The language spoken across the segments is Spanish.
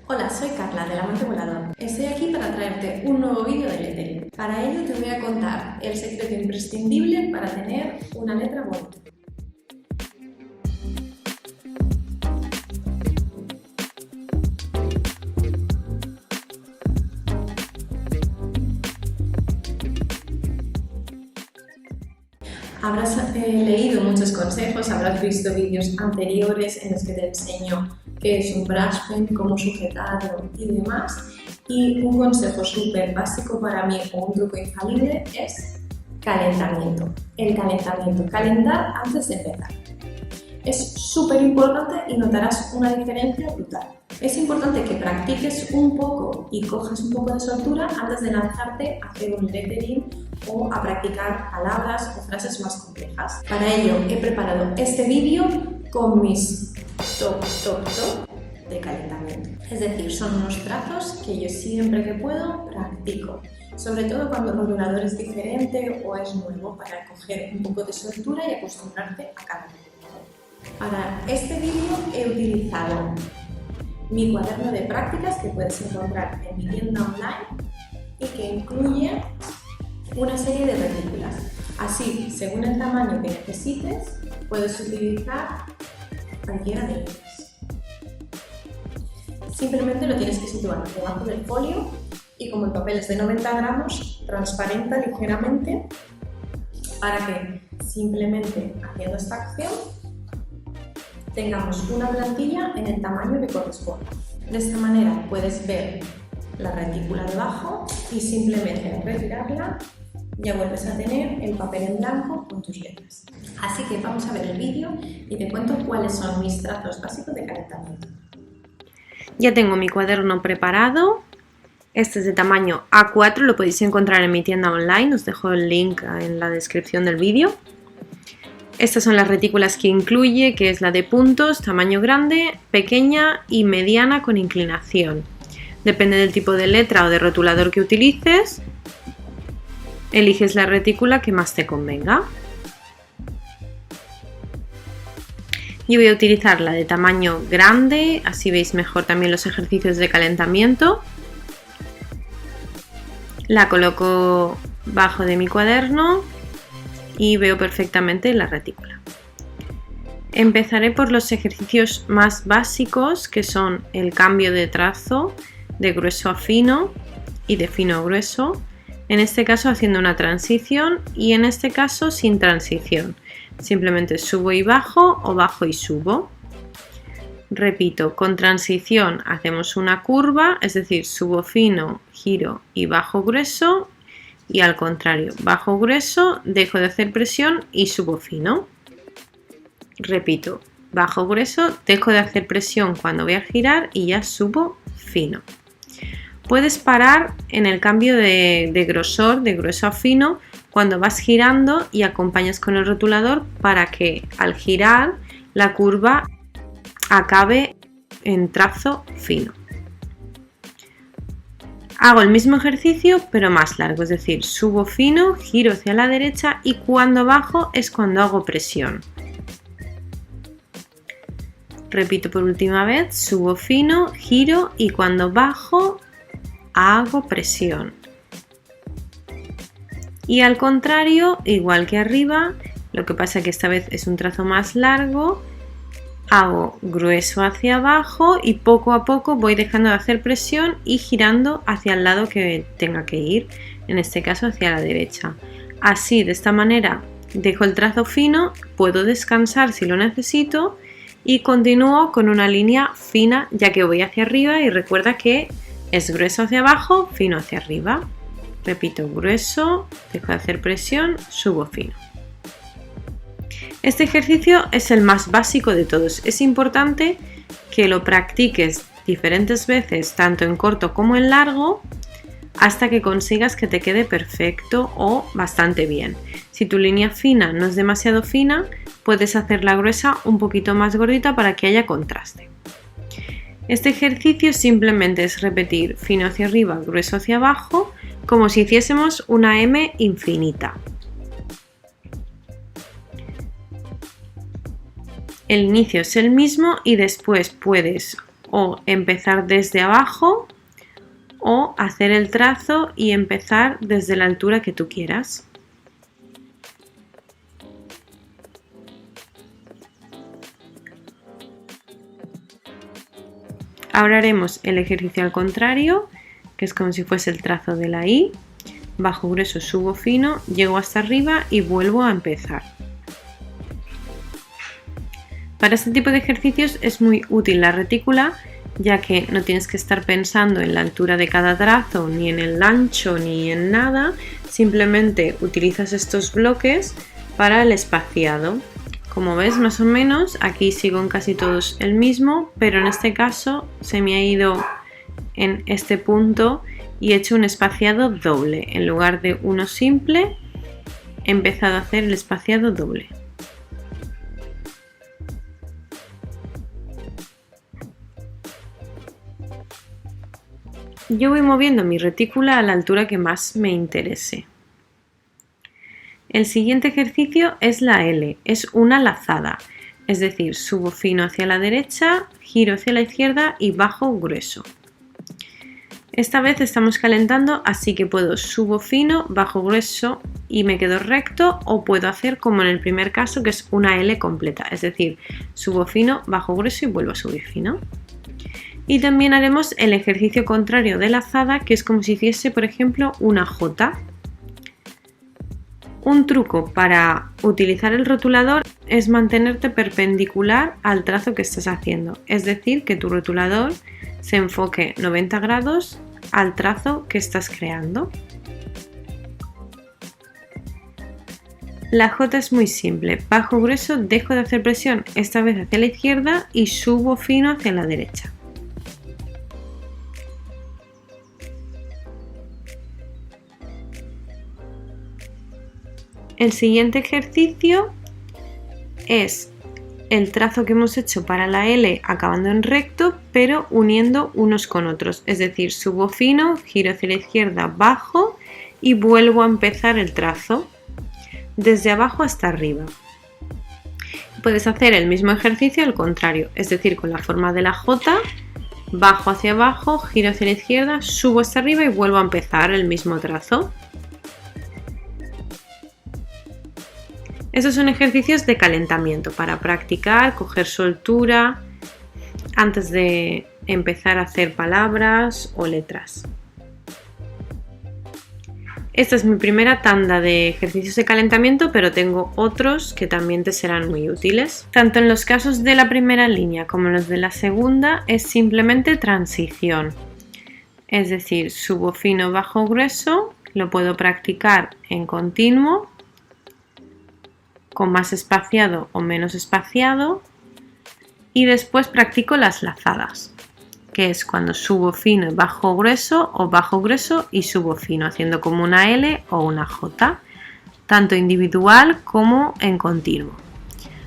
Hola, soy Carla del Amante Volador. Estoy aquí para traerte un nuevo vídeo de lettering. Para ello te voy a contar el secreto imprescindible para tener una letra bonita. Habrás leído muchos consejos, habrás visto vídeos anteriores en los que te enseño qué es un brush pen, cómo sujetarlo y demás. Y un consejo súper básico para mí o un truco infalible es calentamiento. El calentamiento, calentar antes de empezar. Es súper importante y notarás una diferencia brutal. Es importante que practiques un poco y cojas un poco de soltura antes de lanzarte a hacer un lettering o a practicar palabras o frases más complejas. Para ello he preparado este vídeo con mis top de calentamiento. Es decir, son unos trazos que yo siempre que puedo practico. Sobre todo cuando el rotulador es diferente o es nuevo, para coger un poco de soltura y acostumbrarte a cada uno. Para este vídeo he utilizado mi cuaderno de prácticas que puedes encontrar en mi tienda online y que incluye una serie de retículas. Así, según el tamaño que necesites, puedes utilizar cualquiera de ellas. Simplemente lo tienes que situar debajo del folio y como el papel es de 90 gramos, transparenta ligeramente para que simplemente haciendo esta acción tengamos una plantilla en el tamaño que corresponde. De esta manera puedes ver la retícula debajo y simplemente al retirarla ya vuelves a tener el papel en blanco con tus letras. Así que vamos a ver el vídeo y te cuento cuáles son mis trazos básicos de calentamiento. Ya tengo mi cuaderno preparado. Este es de tamaño A4, lo podéis encontrar en mi tienda online, os dejo el link en la descripción del vídeo. Estas son las retículas que incluye, que es la de puntos, tamaño grande, pequeña y mediana con inclinación. Depende del tipo de letra o de rotulador que utilices, eliges la retícula que más te convenga. Yo voy a utilizar la de tamaño grande, así veis mejor también los ejercicios de calentamiento. La coloco bajo de mi cuaderno y veo perfectamente la retícula. Empezaré por los ejercicios más básicos, que son el cambio de trazo de grueso a fino y de fino a grueso, en este caso haciendo una transición y en este caso sin transición, simplemente subo y bajo o bajo y subo. Repito, con transición hacemos una curva, es decir, subo fino, giro y bajo grueso, y al contrario, bajo grueso, dejo de hacer presión y subo fino. Repito, bajo grueso, dejo de hacer presión cuando voy a girar y ya subo fino. Puedes parar en el cambio de grosor, de grueso a fino, cuando vas girando y acompañas con el rotulador para que al girar la curva acabe en trazo fino. Hago el mismo ejercicio pero más largo, es decir, subo fino, giro hacia la derecha y cuando bajo es cuando hago presión. Repito por última vez, subo fino, giro y cuando bajo hago presión. Y al contrario, igual que arriba, lo que pasa que esta vez es un trazo más largo, hago grueso hacia abajo y poco a poco voy dejando de hacer presión y girando hacia el lado que tenga que ir, en este caso hacia la derecha. Así, de esta manera, dejo el trazo fino, puedo descansar si lo necesito y continúo con una línea fina ya que voy hacia arriba y recuerda que es grueso hacia abajo, fino hacia arriba. Repito, grueso, dejo de hacer presión, subo fino. Este ejercicio es el más básico de todos. Es importante que lo practiques diferentes veces, tanto en corto como en largo, hasta que consigas que te quede perfecto o bastante bien. Si tu línea fina no es demasiado fina, puedes hacerla gruesa un poquito más gordita para que haya contraste. Este ejercicio simplemente es repetir fino hacia arriba, grueso hacia abajo, como si hiciésemos una M infinita. El inicio es el mismo y después puedes o empezar desde abajo o hacer el trazo y empezar desde la altura que tú quieras. Ahora haremos el ejercicio al contrario, que es como si fuese el trazo de la I. Bajo grueso, subo fino, llego hasta arriba y vuelvo a empezar. Para este tipo de ejercicios es muy útil la retícula, ya que no tienes que estar pensando en la altura de cada trazo, ni en el ancho, ni en nada. Simplemente utilizas estos bloques para el espaciado. Como ves, más o menos, aquí sigo en casi todos el mismo, pero en este caso se me ha ido en este punto y he hecho un espaciado doble. En lugar de uno simple, he empezado a hacer el espaciado doble. Yo voy moviendo mi retícula a la altura que más me interese. El siguiente ejercicio es la L, es una lazada, es decir, subo fino hacia la derecha, giro hacia la izquierda y bajo grueso. Esta vez estamos calentando, así que puedo subo fino, bajo grueso y me quedo recto, o puedo hacer como en el primer caso, que es una L completa, es decir, subo fino, bajo grueso y vuelvo a subir fino. Y también haremos el ejercicio contrario de lazada, que es como si hiciese, por ejemplo, una J. Un truco para utilizar el rotulador es mantenerte perpendicular al trazo que estás haciendo, es decir, que tu rotulador se enfoque 90 grados al trazo que estás creando. La J es muy simple, bajo grueso dejo de hacer presión, esta vez hacia la izquierda, y subo fino hacia la derecha. El siguiente ejercicio es el trazo que hemos hecho para la L acabando en recto, pero uniendo unos con otros, es decir, subo fino, giro hacia la izquierda, bajo y vuelvo a empezar el trazo desde abajo hasta arriba. Puedes hacer el mismo ejercicio al contrario, es decir, con la forma de la J, bajo hacia abajo, giro hacia la izquierda, subo hasta arriba y vuelvo a empezar el mismo trazo. Estos son ejercicios de calentamiento para practicar, coger soltura antes de empezar a hacer palabras o letras. Esta es mi primera tanda de ejercicios de calentamiento, pero tengo otros que también te serán muy útiles. Tanto en los casos de la primera línea como en los de la segunda es simplemente transición. Es decir, subo fino, bajo grueso, lo puedo practicar en continuo, con más espaciado o menos espaciado, y después practico las lazadas, que es cuando subo fino y bajo grueso, o bajo grueso y subo fino, haciendo como una L o una J, tanto individual como en continuo.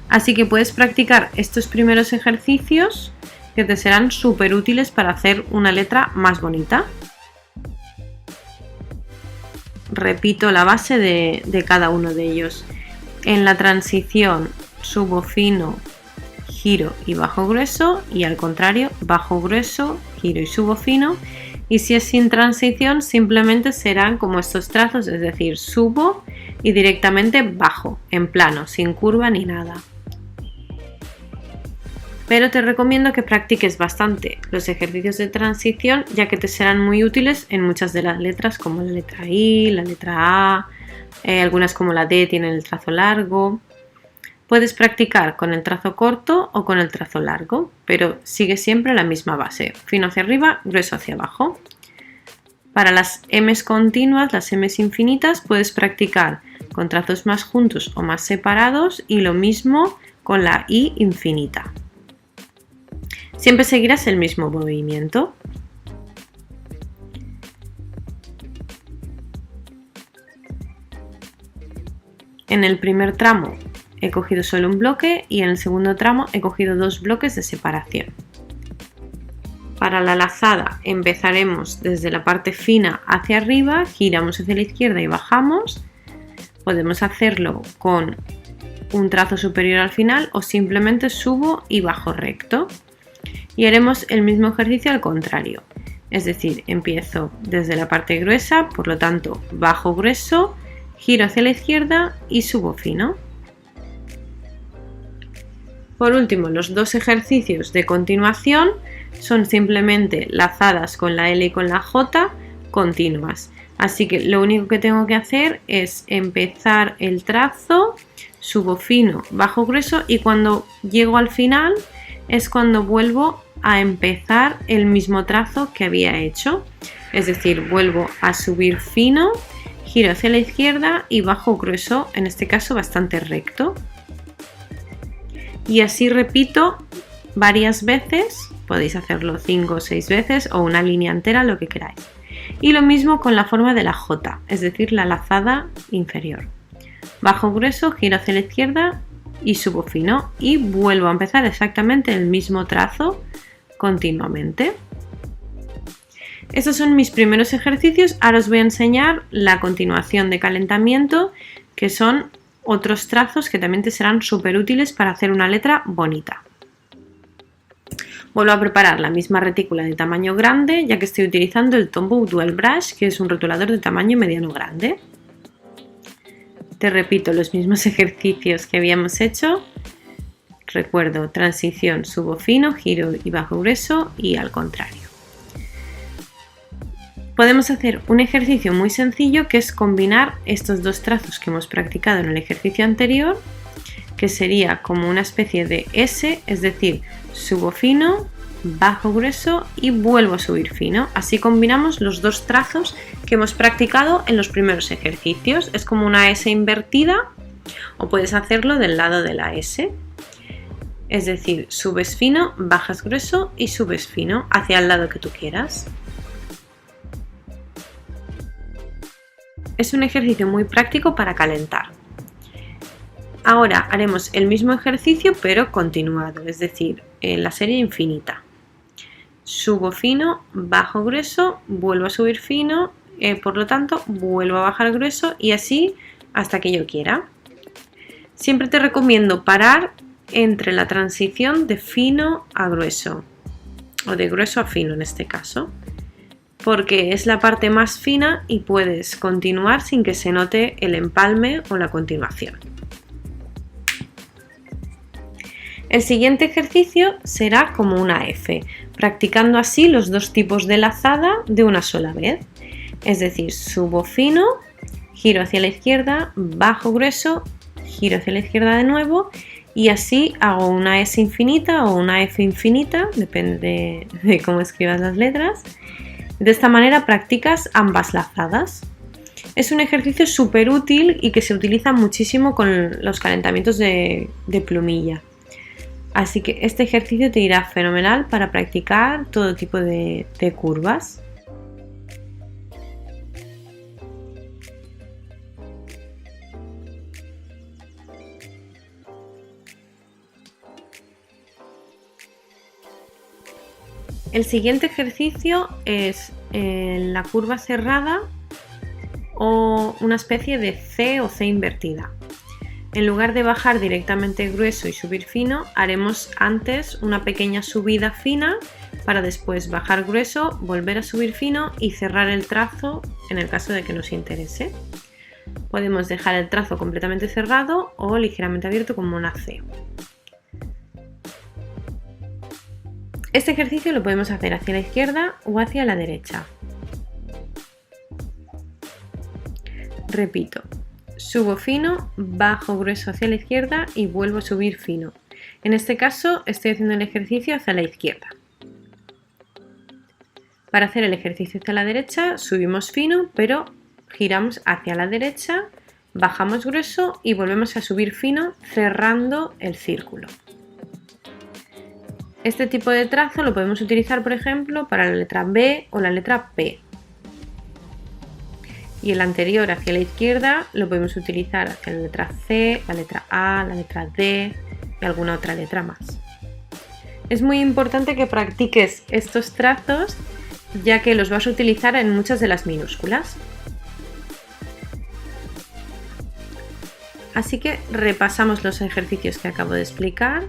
Así que puedes practicar estos primeros ejercicios que te serán súper útiles para hacer una letra más bonita. Repito la base de cada uno de ellos. En la transición subo fino, giro y bajo grueso, y al contrario, bajo grueso, giro y subo fino. Y si es sin transición, simplemente serán como estos trazos, es decir, subo y directamente bajo, en plano, sin curva ni nada. Pero te recomiendo que practiques bastante los ejercicios de transición, ya que te serán muy útiles en muchas de las letras, como la letra I, la letra A. Algunas como la D tienen el trazo largo. Puedes practicar con el trazo corto o con el trazo largo, pero sigue siempre la misma base, fino hacia arriba, grueso hacia abajo. Para las M's continuas, las M's infinitas, puedes practicar con trazos más juntos o más separados, y lo mismo con la I infinita. Siempre seguirás el mismo movimiento. En el primer tramo he cogido solo un bloque y en el segundo tramo he cogido dos bloques de separación. Para la lazada empezaremos desde la parte fina hacia arriba, giramos hacia la izquierda y bajamos. Podemos hacerlo con un trazo superior al final o simplemente subo y bajo recto. Y haremos el mismo ejercicio al contrario. Es decir, empiezo desde la parte gruesa, por lo tanto bajo grueso, giro hacia la izquierda y subo fino. Por último, los dos ejercicios de continuación son simplemente lazadas con la L y con la J continuas. Así que lo único que tengo que hacer es empezar el trazo, subo fino, bajo grueso y cuando llego al final es cuando vuelvo a empezar el mismo trazo que había hecho. Es decir, vuelvo a subir fino, giro hacia la izquierda y bajo grueso, en este caso bastante recto. Y así repito varias veces, podéis hacerlo 5 o 6 veces o una línea entera, lo que queráis. Y lo mismo con la forma de la J, es decir, la lazada inferior. Bajo grueso, giro hacia la izquierda y subo fino y vuelvo a empezar exactamente el mismo trazo continuamente. Estos son mis primeros ejercicios. Ahora os voy a enseñar la continuación de calentamiento, que son otros trazos que también te serán súper útiles para hacer una letra bonita. Vuelvo a preparar la misma retícula de tamaño grande, ya que estoy utilizando el Tombow Dual Brush, que es un rotulador de tamaño mediano grande. Te repito los mismos ejercicios que habíamos hecho. Recuerdo, transición, subo fino, giro y bajo grueso y al contrario. Podemos hacer un ejercicio muy sencillo que es combinar estos dos trazos que hemos practicado en el ejercicio anterior, que sería como una especie de S, es decir, subo fino, bajo grueso y vuelvo a subir fino. Así combinamos los dos trazos que hemos practicado en los primeros ejercicios. Es como una S invertida o puedes hacerlo del lado de la S. Es decir, subes fino, bajas grueso y subes fino hacia el lado que tú quieras. Es un ejercicio muy práctico para calentar. Ahora haremos el mismo ejercicio pero continuado, es decir, en la serie infinita. Subo fino, bajo grueso, vuelvo a subir fino, por lo tanto vuelvo a bajar grueso y así hasta que yo quiera. Siempre te recomiendo parar entre la transición de fino a grueso, o de grueso a fino en este caso, porque es la parte más fina y puedes continuar sin que se note el empalme o la continuación. El siguiente ejercicio será como una F, practicando así los dos tipos de lazada de una sola vez. Es decir, subo fino, giro hacia la izquierda, bajo grueso, giro hacia la izquierda de nuevo y así hago una S infinita o una F infinita, depende de cómo escribas las letras. De esta manera practicas ambas lazadas. Es un ejercicio súper útil y que se utiliza muchísimo con los calentamientos de plumilla. Así que este ejercicio te irá fenomenal para practicar todo tipo de curvas. El siguiente ejercicio es la curva cerrada o una especie de C o C invertida. En lugar de bajar directamente grueso y subir fino, haremos antes una pequeña subida fina para después bajar grueso, volver a subir fino y cerrar el trazo en el caso de que nos interese. Podemos dejar el trazo completamente cerrado o ligeramente abierto como una C. Este ejercicio lo podemos hacer hacia la izquierda o hacia la derecha. Repito. Subo fino, bajo grueso hacia la izquierda y vuelvo a subir fino. En este caso estoy haciendo el ejercicio hacia la izquierda. Para hacer el ejercicio hacia la derecha subimos fino, pero giramos hacia la derecha, bajamos grueso y volvemos a subir fino cerrando el círculo. Este tipo de trazo lo podemos utilizar, por ejemplo, para la letra B o la letra P. Y el anterior hacia la izquierda lo podemos utilizar hacia la letra C, la letra A, la letra D y alguna otra letra más. Es muy importante que practiques estos trazos ya que los vas a utilizar en muchas de las minúsculas. Así que repasamos los ejercicios que acabo de explicar.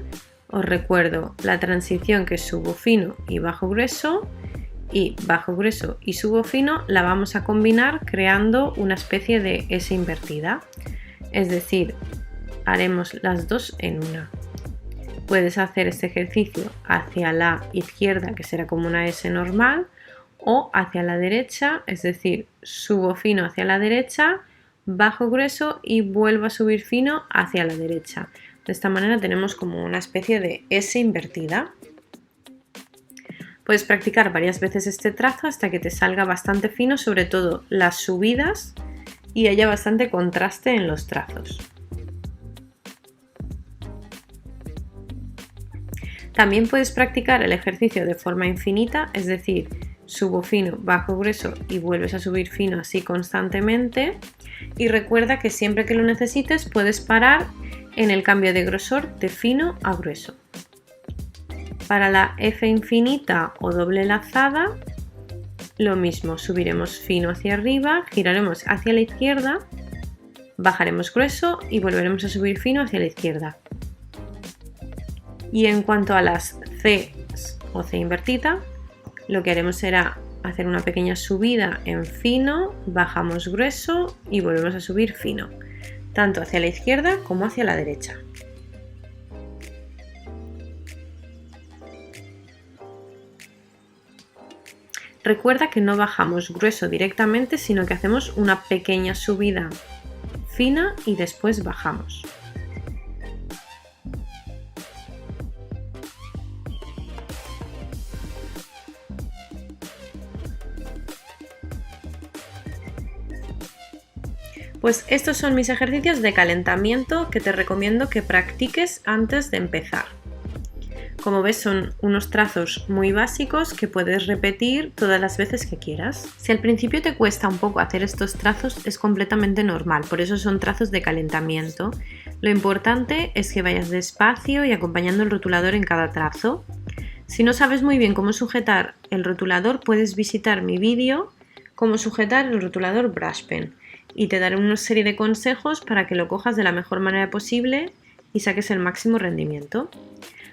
Os recuerdo la transición que es subo fino y bajo grueso, y bajo grueso y subo fino la vamos a combinar creando una especie de S invertida. Es decir, haremos las dos en una. Puedes hacer este ejercicio hacia la izquierda, que será como una S normal, o hacia la derecha, es decir, subo fino hacia la derecha, bajo grueso y vuelvo a subir fino hacia la derecha. De esta manera tenemos como una especie de S invertida. Puedes practicar varias veces este trazo hasta que te salga bastante fino, sobre todo las subidas, y haya bastante contraste en los trazos. También puedes practicar el ejercicio de forma infinita, es decir, subo fino, bajo grueso y vuelves a subir fino así constantemente. Y recuerda que siempre que lo necesites puedes parar en el cambio de grosor de fino a grueso. Para la F infinita o doble lazada, lo mismo, subiremos fino hacia arriba, giraremos hacia la izquierda, bajaremos grueso y volveremos a subir fino hacia la izquierda. Y en cuanto a las C o C invertida, lo que haremos será hacer una pequeña subida en fino, bajamos grueso y volvemos a subir fino, tanto hacia la izquierda como hacia la derecha. Recuerda que no bajamos grueso directamente, sino que hacemos una pequeña subida fina y después bajamos. Pues estos son mis ejercicios de calentamiento que te recomiendo que practiques antes de empezar. Como ves, son unos trazos muy básicos que puedes repetir todas las veces que quieras. Si al principio te cuesta un poco hacer estos trazos, es completamente normal, por eso son trazos de calentamiento. Lo importante es que vayas despacio y acompañando el rotulador en cada trazo. Si no sabes muy bien cómo sujetar el rotulador, puedes visitar mi vídeo Cómo sujetar el rotulador Brush Pen y te daré una serie de consejos para que lo cojas de la mejor manera posible y saques el máximo rendimiento.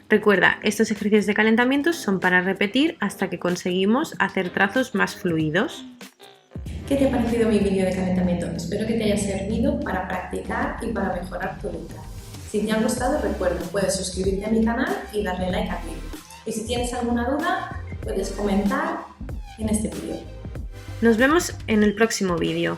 Recuerda, estos ejercicios de calentamiento son para repetir hasta que conseguimos hacer trazos más fluidos. ¿Qué te ha parecido mi vídeo de calentamiento? Espero que te haya servido para practicar y para mejorar tu letra. Si te ha gustado, recuerda, puedes suscribirte a mi canal y darle like al vídeo. Y si tienes alguna duda, puedes comentar en este vídeo. Nos vemos en el próximo vídeo.